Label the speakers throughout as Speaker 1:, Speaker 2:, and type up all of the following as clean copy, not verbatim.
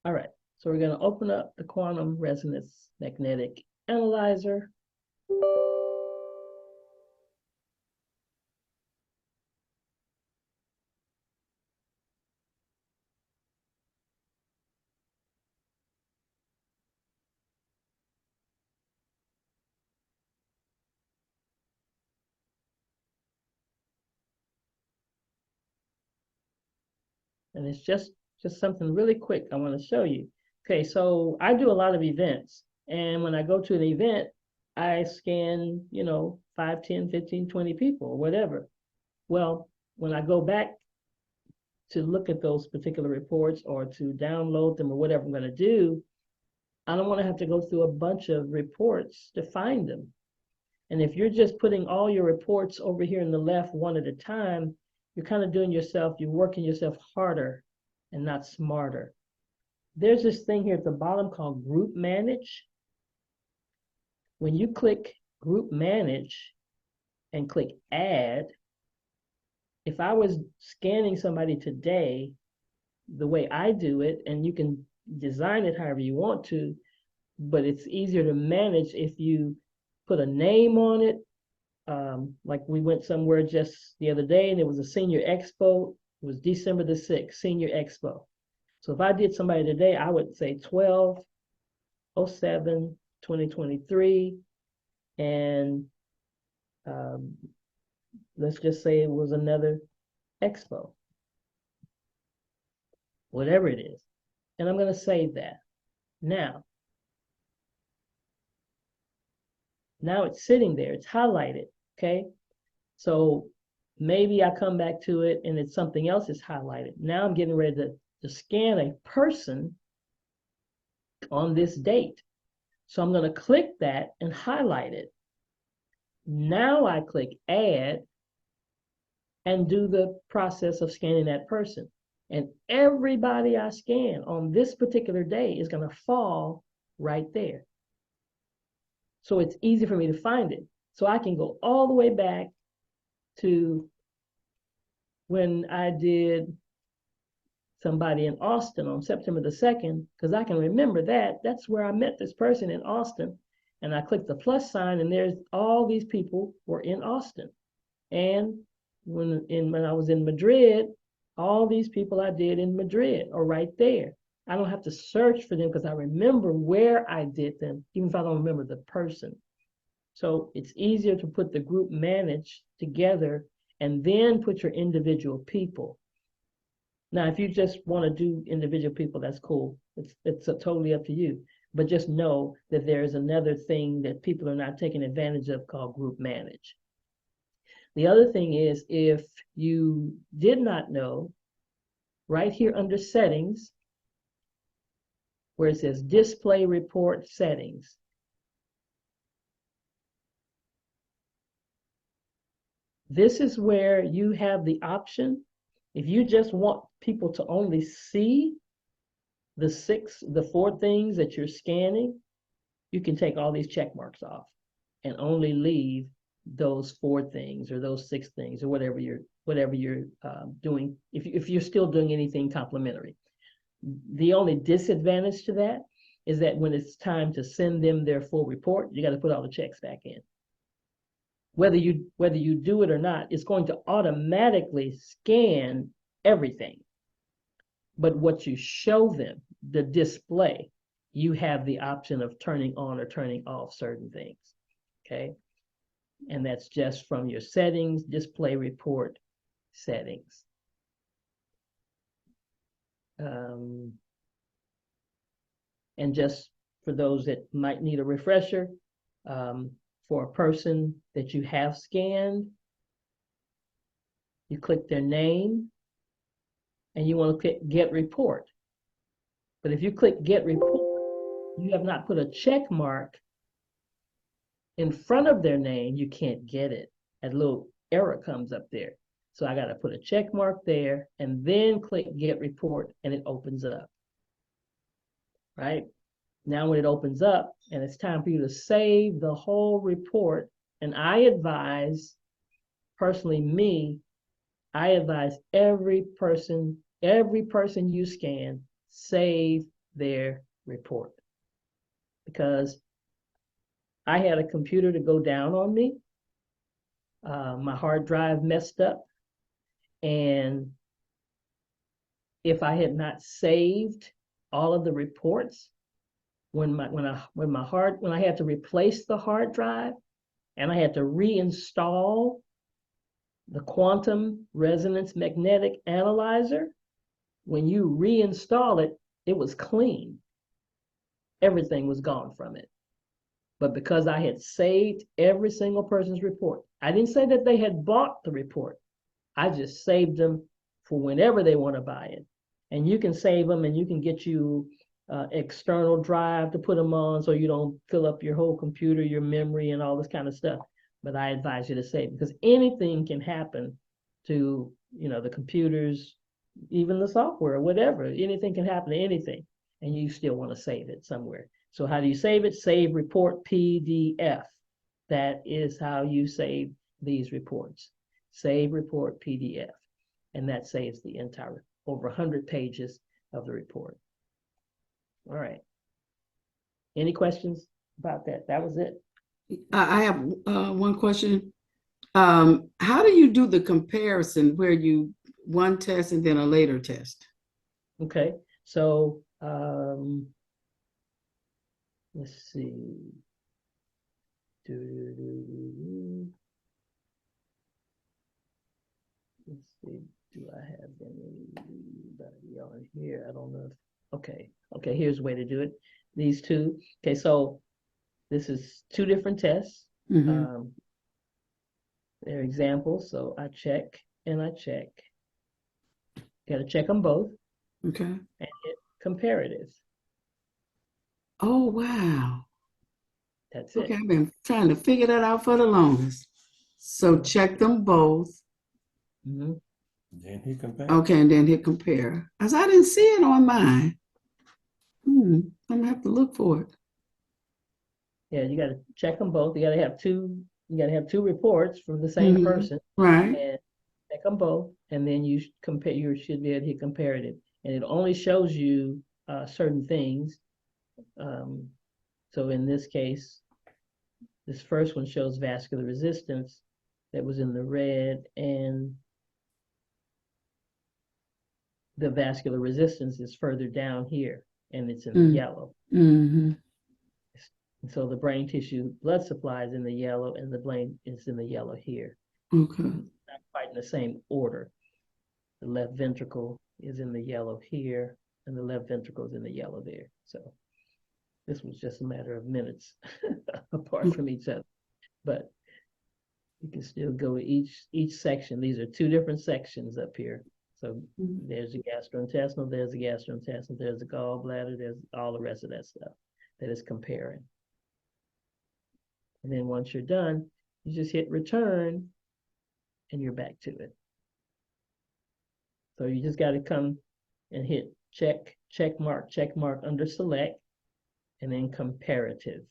Speaker 1: All right, so we're going to open up the quantum resonance magnetic analyzer. And it's just something really quick I want to show you. Okay, so I do a lot of events. And when I go to an event, I scan, 5, 10, 15, 20 people or whatever. Well, when I go back to look at those particular reports or to download them or whatever I'm going to do, I don't want to have to go through a bunch of reports to find them. And if you're just putting all your reports over here in the left one at a time, you're kind of you're working yourself harder and not smarter. There's this thing here at the bottom called Group Manage. When you click Group Manage and click Add, if I was scanning somebody today, the way I do it, and you can design it however you want to, but it's easier to manage if you put a name on it. Like we went somewhere just the other day and it was a senior expo. It was December the 6th, senior expo. So if I did somebody today, I would say 12/07/2023. And let's just say it was another expo, whatever it is. And I'm going to save that. Now it's sitting there, it's highlighted. Okay. So maybe I come back to it and it's something else is highlighted. Now I'm getting ready to scan a person on this date. So I'm going to click that and highlight it. Now I click add and do the process of scanning that person. And everybody I scan on this particular day is going to fall right there. So it's easy for me to find it. So I can go all the way back to when I did somebody in Austin on September the 2nd, because I can remember that. That's where I met this person in Austin. And I clicked the plus sign, and there's all these people were in Austin. And when I was in Madrid, all these people I did in Madrid are right there. I don't have to search for them because I remember where I did them, even if I don't remember the person. So it's easier to put the group manage together and then put your individual people. Now, if you just want to do individual people, that's cool. It's totally up to you. But just know that there is another thing that people are not taking advantage of called group manage. The other thing is, if you did not know, right here under settings, where it says display report settings, this is where you have the option. If you just want people to only see the 4 things that you're scanning, you can take all these check marks off and only leave those 4 things or those 6 things or whatever you're doing. If you're still doing anything complementary, the only disadvantage to that is that when it's time to send them their full report, you got to put all the checks back in. Whether you do it or not, it's going to automatically scan everything. But what you show them, the display, you have the option of turning on or turning off certain things. Okay. And that's just from your settings, display report settings. And just for those that might need a refresher, for a person that you have scanned, you click their name and you want to click get report. But if you click get report, you have not put a check mark in front of their name, you can't get it. A little error comes up there. So I got to put a check mark there and then click get report and it opens up. Right? Now when it opens up and it's time for you to save the whole report, and I advise, personally I advise every person you scan, save their report, because I had a computer to go down on me. My hard drive messed up, and if I had not saved all of the reports, when I had to replace the hard drive and I had to reinstall the quantum resonance magnetic analyzer, when you reinstall it, it was clean. Everything was gone from it. But because I had saved every single person's report, I didn't say that they had bought the report. I just saved them for whenever they want to buy it. And you can save them, and you can get you external drive to put them on so you don't fill up your whole computer, your memory, and all this kind of stuff. But I advise you to save, because anything can happen to, the computers, even the software, whatever. Anything can happen to anything, and you still want to save it somewhere. So how do you save it? Save report PDF. That is how you save these reports. Save report PDF, and that saves the entire over 100 pages of the report. All right. Any questions about that? That was it.
Speaker 2: I have one question. How do you do the comparison where you one test and then a later test?
Speaker 1: Okay. So let's see. Let's see. Do I have anybody on here? I don't know. Okay. Okay. Here's a way to do it. These two. Okay. So this is two different tests.
Speaker 2: Mm-hmm.
Speaker 1: They're examples. So I check and I check. Got to check them both.
Speaker 2: Okay.
Speaker 1: And hit comparative.
Speaker 2: Oh, wow.
Speaker 1: That's
Speaker 2: Okay,
Speaker 1: it.
Speaker 2: I've been trying to figure that out for the longest. So check them both.
Speaker 1: Mm-hmm.
Speaker 3: Then he compared.
Speaker 2: Okay, and then hit compare. As I didn't see it on mine. I'm gonna have to look for it.
Speaker 1: Yeah, you got to check them both. You got to have two. You got to have two reports from the same
Speaker 2: Mhm.
Speaker 1: person,
Speaker 2: Right.
Speaker 1: and check them both, and then you compare. You should be able to hit comparative, and it only shows you certain things. So in this case, this first one shows vascular resistance that was in the red, and the vascular resistance is further down here, and it's in the yellow.
Speaker 2: Mm-hmm.
Speaker 1: And so the brain tissue blood supply is in the yellow, and the brain is in the yellow here.
Speaker 2: Okay.
Speaker 1: Not quite in the same order. The left ventricle is in the yellow here, and the left ventricle is in the yellow there. So this was just a matter of minutes apart from each other. But you can still go to each section. These are two different sections up here. So there's the gastrointestinal, there's the gastrointestinal, there's the gallbladder, there's all the rest of that stuff that is comparing. And then once you're done, you just hit return and you're back to it. So you just got to come and hit check mark under select, and then comparative.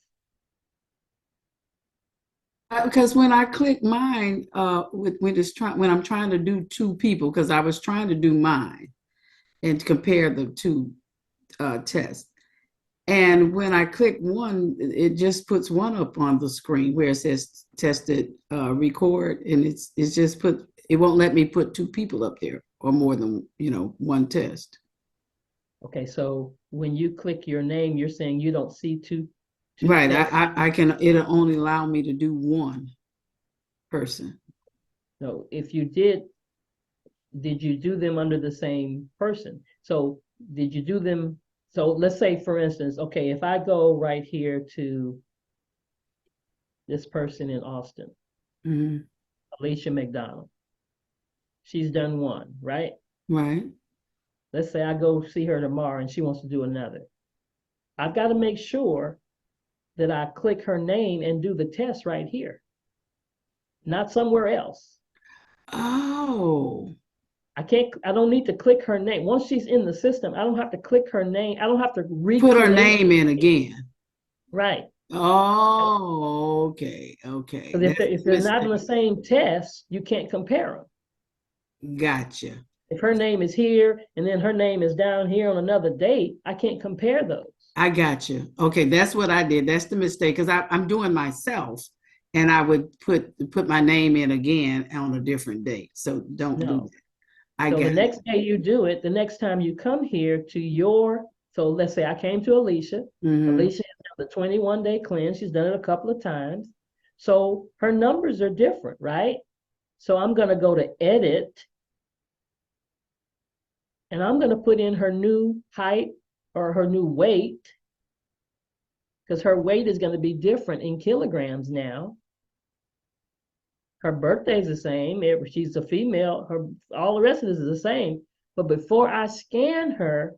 Speaker 2: Because when I click mine, when I'm trying to do two people, because I was trying to do mine and compare the two tests. And when I click one, it just puts one up on the screen where it says tested record, and it won't let me put two people up there or more than one test.
Speaker 1: Okay, so when you click your name, you're saying you don't see two
Speaker 2: Right.
Speaker 1: tests?
Speaker 2: It'll only allow me to do one person.
Speaker 1: No, if you did you do them under the same person? So did you do them? So let's say, for instance, okay, if I go right here to this person in Austin,
Speaker 2: Mm-hmm.
Speaker 1: Alicia McDonald, she's done one, right?
Speaker 2: Right.
Speaker 1: Let's say I go see her tomorrow and she wants to do another. I've got to make sure that I click her name and do the test right here, not somewhere else.
Speaker 2: Oh.
Speaker 1: I don't need to click her name. Once she's in the system, I don't have to click her name. I don't have to
Speaker 2: Put her name in again.
Speaker 1: Right.
Speaker 2: Oh, okay.
Speaker 1: Because if they're not in the same test, you can't compare them.
Speaker 2: Gotcha.
Speaker 1: If her name is here and then her name is down here on another date, I can't compare those.
Speaker 2: I got you. Okay, that's what I did. That's the mistake because I'm doing myself, and I would put my name in again on a different date. So don't do
Speaker 1: No.
Speaker 2: that. I
Speaker 1: So the
Speaker 2: got it.
Speaker 1: next day you do it, the next time you come here to your, so let's say I came to Alicia.
Speaker 2: Hmm.
Speaker 1: Alicia has done the 21-day cleanse. She's done it a couple of times. So her numbers are different, right? So I'm going to go to edit and I'm going to put in her new height or her new weight because her weight is going to be different in kilograms now. Her birthday is the same. She's a female. All the rest of this is the same. But before I scan her,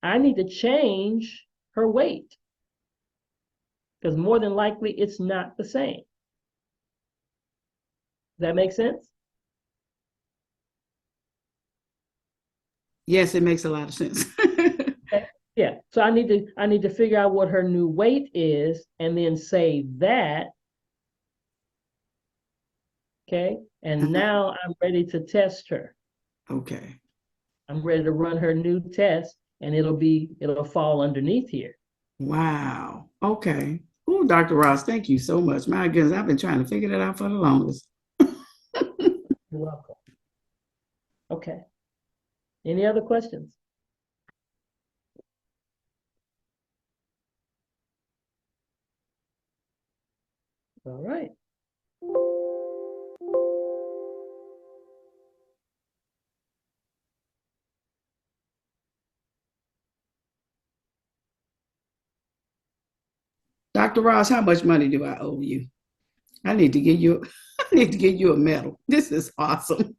Speaker 1: I need to change her weight because more than likely it's not the same. Does that make sense?
Speaker 2: Yes, it makes a lot of sense.
Speaker 1: Okay. Yeah. So I need to figure out what her new weight is and then save that. Okay. And now I'm ready to test her.
Speaker 2: Okay.
Speaker 1: I'm ready to run her new test and it'll fall underneath here.
Speaker 2: Wow. Okay. Oh, Dr. Ross, thank you so much. My goodness, I've been trying to figure that out for the longest.
Speaker 1: You're welcome. Okay. Any other questions? All right.
Speaker 2: Dr. Ross, how much money do I owe you? I need to give you I need to give you a medal. This is awesome.